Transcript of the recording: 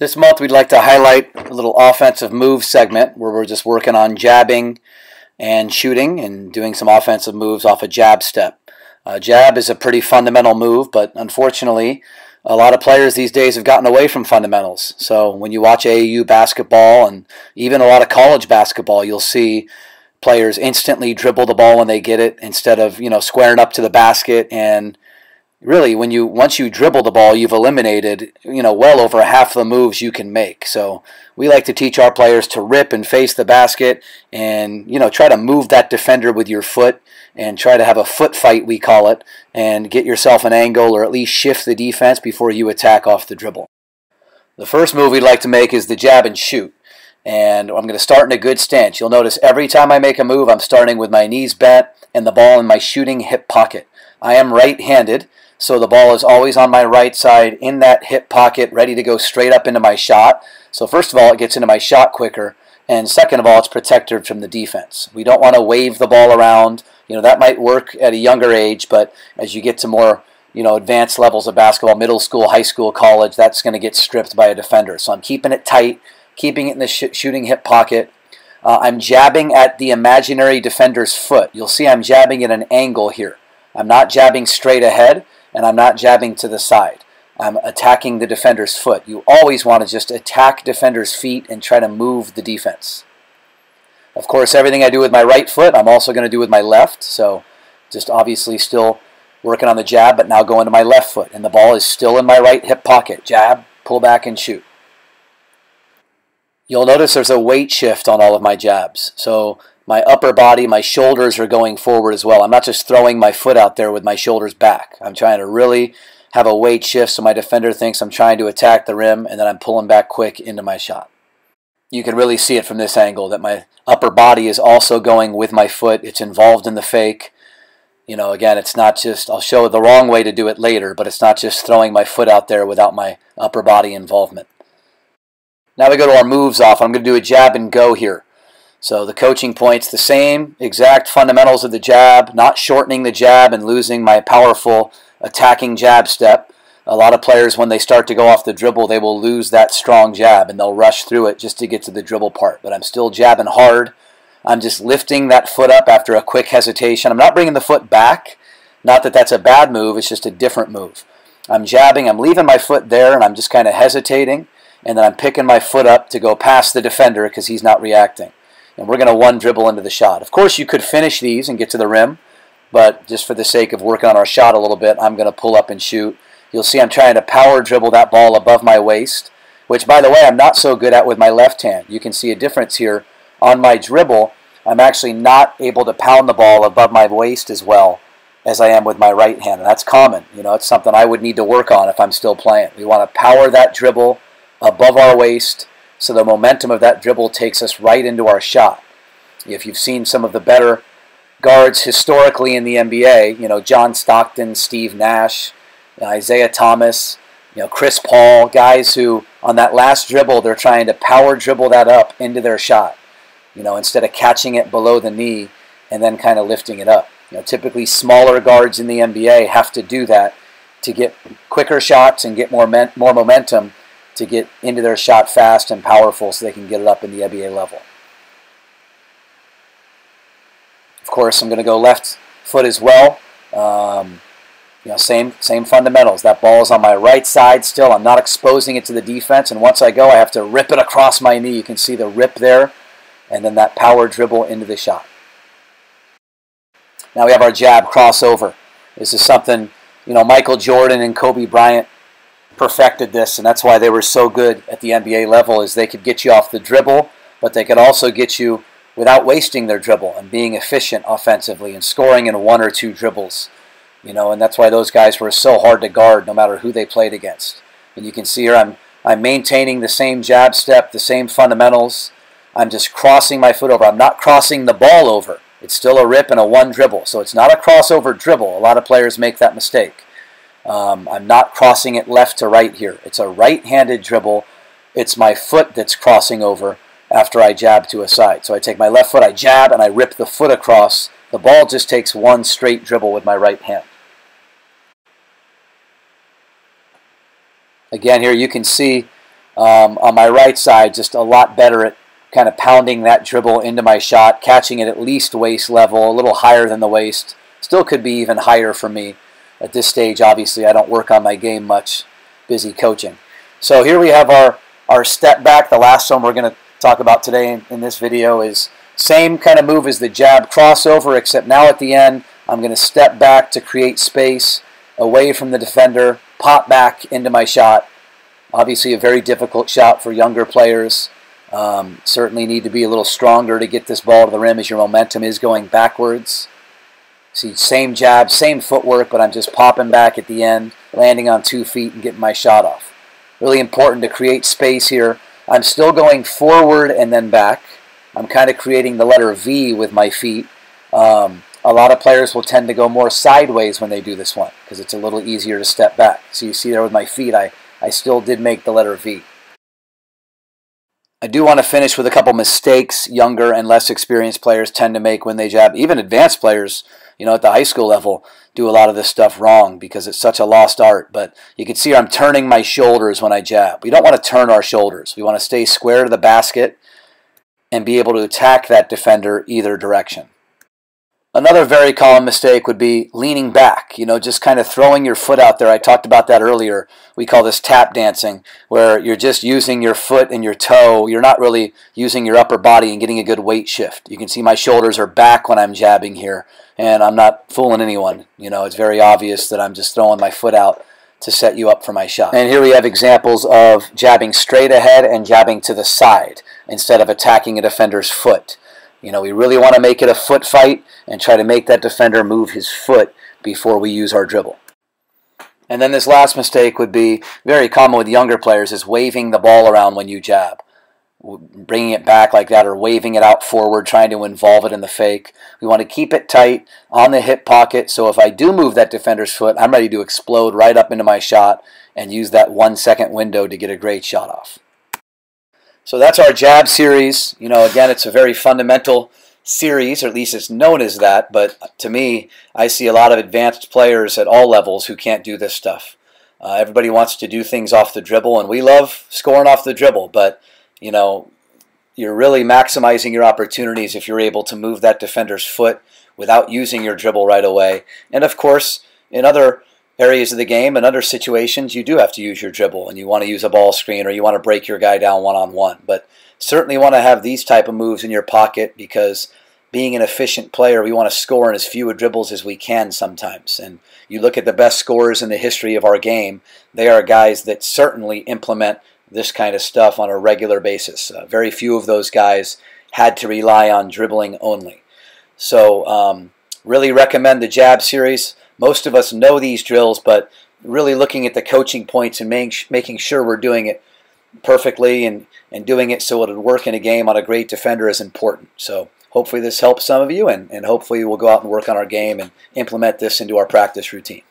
This month we'd like to highlight a little offensive move segment where we're just working on jabbing and shooting and doing some offensive moves off a jab step. Jab is a pretty fundamental move, but unfortunately a lot of players these days have gotten away from fundamentals. So when you watch AAU basketball and even a lot of college basketball, you'll see players instantly dribble the ball when they get it instead of, squaring up to the basket. And really, once you dribble the ball, you've eliminated, well over half the moves you can make. So we like to teach our players to rip and face the basket and, try to move that defender with your foot and try to have a foot fight, we call it, and get yourself an angle or at least shift the defense before you attack off the dribble. The first move we'd like to make is the jab and shoot. And I'm going to start in a good stance. You'll notice every time I make a move, I'm starting with my knees bent and the ball in my shooting hip pocket. I am right-handed, so the ball is always on my right side in that hip pocket, ready to go straight up into my shot. So first of all, it gets into my shot quicker, and second of all, it's protected from the defense. We don't want to wave the ball around. That might work at a younger age, but as you get to more advanced levels of basketball, middle school, high school, college, that's going to get stripped by a defender. So I'm keeping it tight, keeping it in the shooting hip pocket. I'm jabbing at the imaginary defender's foot. You'll see I'm jabbing at an angle here. I'm not jabbing straight ahead, and I'm not jabbing to the side. I'm attacking the defender's foot. You always want to just attack defender's feet and try to move the defense. Of course, everything I do with my right foot, I'm also going to do with my left. So just obviously still working on the jab, but now going to my left foot. And the ball is still in my right hip pocket. Jab, pull back, and shoot. You'll notice there's a weight shift on all of my jabs. So my upper body, my shoulders are going forward as well. I'm not just throwing my foot out there with my shoulders back. I'm trying to really have a weight shift so my defender thinks I'm trying to attack the rim, and then I'm pulling back quick into my shot. You can really see it from this angle that my upper body is also going with my foot. It's involved in the fake. Again, it's not just, I'll show the wrong way to do it later, but it's not just throwing my foot out there without my upper body involvement. Now we go to our moves off. I'm going to do a jab and go here. So the coaching point's the same, exact fundamentals of the jab, not shortening the jab and losing my powerful attacking jab step. A lot of players, when they start to go off the dribble, they will lose that strong jab and they'll rush through it just to get to the dribble part. But I'm still jabbing hard. I'm just lifting that foot up after a quick hesitation. I'm not bringing the foot back. Not that that's a bad move, it's just a different move. I'm jabbing, I'm leaving my foot there, and I'm just kind of hesitating, and then I'm picking my foot up to go past the defender because he's not reacting. And we're going to one dribble into the shot. Of course, you could finish these and get to the rim, but just for the sake of working on our shot a little bit, I'm going to pull up and shoot. You'll see I'm trying to power dribble that ball above my waist, which, by the way, I'm not so good at with my left hand. You can see a difference here. On my dribble, I'm actually not able to pound the ball above my waist as well as I am with my right hand. And that's common. It's something I would need to work on if I'm still playing. We want to power that dribble above our waist so the momentum of that dribble takes us right into our shot. If you've seen some of the better guards historically in the NBA, John Stockton, Steve Nash, Isaiah Thomas, Chris Paul, guys who on that last dribble they're trying to power dribble that up into their shot, instead of catching it below the knee and then kind of lifting it up. Typically smaller guards in the NBA have to do that to get quicker shots and get more momentum to get into their shot fast and powerful so they can get it up in the NBA level. Of course, I'm going to go left foot as well. Same fundamentals. That ball is on my right side still. I'm not exposing it to the defense, and once I go, I have to rip it across my knee. You can see the rip there, and then that power dribble into the shot. Now we have our jab crossover. This is something, Michael Jordan and Kobe Bryant perfected this, and that's why they were so good at the NBA level, is they could get you off the dribble, but they could also get you without wasting their dribble and being efficient offensively and scoring in one or two dribbles. And that's why those guys were so hard to guard no matter who they played against. And you can see here I'm maintaining the same jab step, the same fundamentals. I'm just crossing my foot over. I'm not crossing the ball over. It's still a rip and a one dribble. So it's not a crossover dribble. A lot of players make that mistake. I'm not crossing it left to right here. It's a right-handed dribble. It's my foot that's crossing over after I jab to a side. So I take my left foot, I jab, and I rip the foot across. The ball just takes one straight dribble with my right hand. Again, here you can see On my right side, just a lot better at kind of pounding that dribble into my shot, catching it at least waist level, a little higher than the waist. Still could be even higher for me. At this stage, obviously, I don't work on my game much, busy coaching. So here we have our step back. The last one we're going to talk about today in this video is same kind of move as the jab crossover, except now at the end, I'm going to step back to create space away from the defender, pop back into my shot. Obviously a very difficult shot for younger players. Certainly need to be a little stronger to get this ball to the rim as your momentum is going backwards. See, same jab, same footwork, but I'm just popping back at the end, landing on 2 feet and getting my shot off. Really important to create space here. I'm still going forward and then back. I'm kind of creating the letter V with my feet. A lot of players will tend to go more sideways when they do this one because it's a little easier to step back. So you see there with my feet, I still did make the letter V. I do want to finish with a couple mistakes younger and less experienced players tend to make when they jab. Even advanced players, you know, at the high school level, do a lot of this stuff wrong because it's such a lost art. But you can see I'm turning my shoulders when I jab. We don't want to turn our shoulders. We want to stay square to the basket and be able to attack that defender either direction. Another very common mistake would be leaning back, you know, just kind of throwing your foot out there. I talked about that earlier. We call this tap dancing, where you're just using your foot and your toe. You're not really using your upper body and getting a good weight shift. You can see my shoulders are back when I'm jabbing here, and I'm not fooling anyone. You know, it's very obvious that I'm just throwing my foot out to set you up for my shot. And here we have examples of jabbing straight ahead and jabbing to the side instead of attacking a defender's foot. You know, we really want to make it a foot fight and try to make that defender move his foot before we use our dribble. And then this last mistake would be very common with younger players is waving the ball around when you jab. Bringing it back like that or waving it out forward, trying to involve it in the fake. We want to keep it tight on the hip pocket so if I do move that defender's foot, I'm ready to explode right up into my shot and use that 1 second window to get a great shot off. So that's our jab series. You know, again, it's a very fundamental series, or at least it's known as that, but to me, I see a lot of advanced players at all levels who can't do this stuff. Everybody wants to do things off the dribble, and we love scoring off the dribble, but, you know, you're really maximizing your opportunities if you're able to move that defender's foot without using your dribble right away. And, of course, in other areas of the game and other situations, you do have to use your dribble and you want to use a ball screen or you want to break your guy down one-on-one. But certainly want to have these type of moves in your pocket because being an efficient player, we want to score in as few dribbles as we can sometimes. And you look at the best scorers in the history of our game, they are guys that certainly implement this kind of stuff on a regular basis. Very few of those guys had to rely on dribbling only. So really recommend the jab series. Most of us know these drills, but really looking at the coaching points and making sure we're doing it perfectly and doing it so it'll work in a game on a great defender is important. So hopefully this helps some of you, and hopefully we'll go out and work on our game and implement this into our practice routine.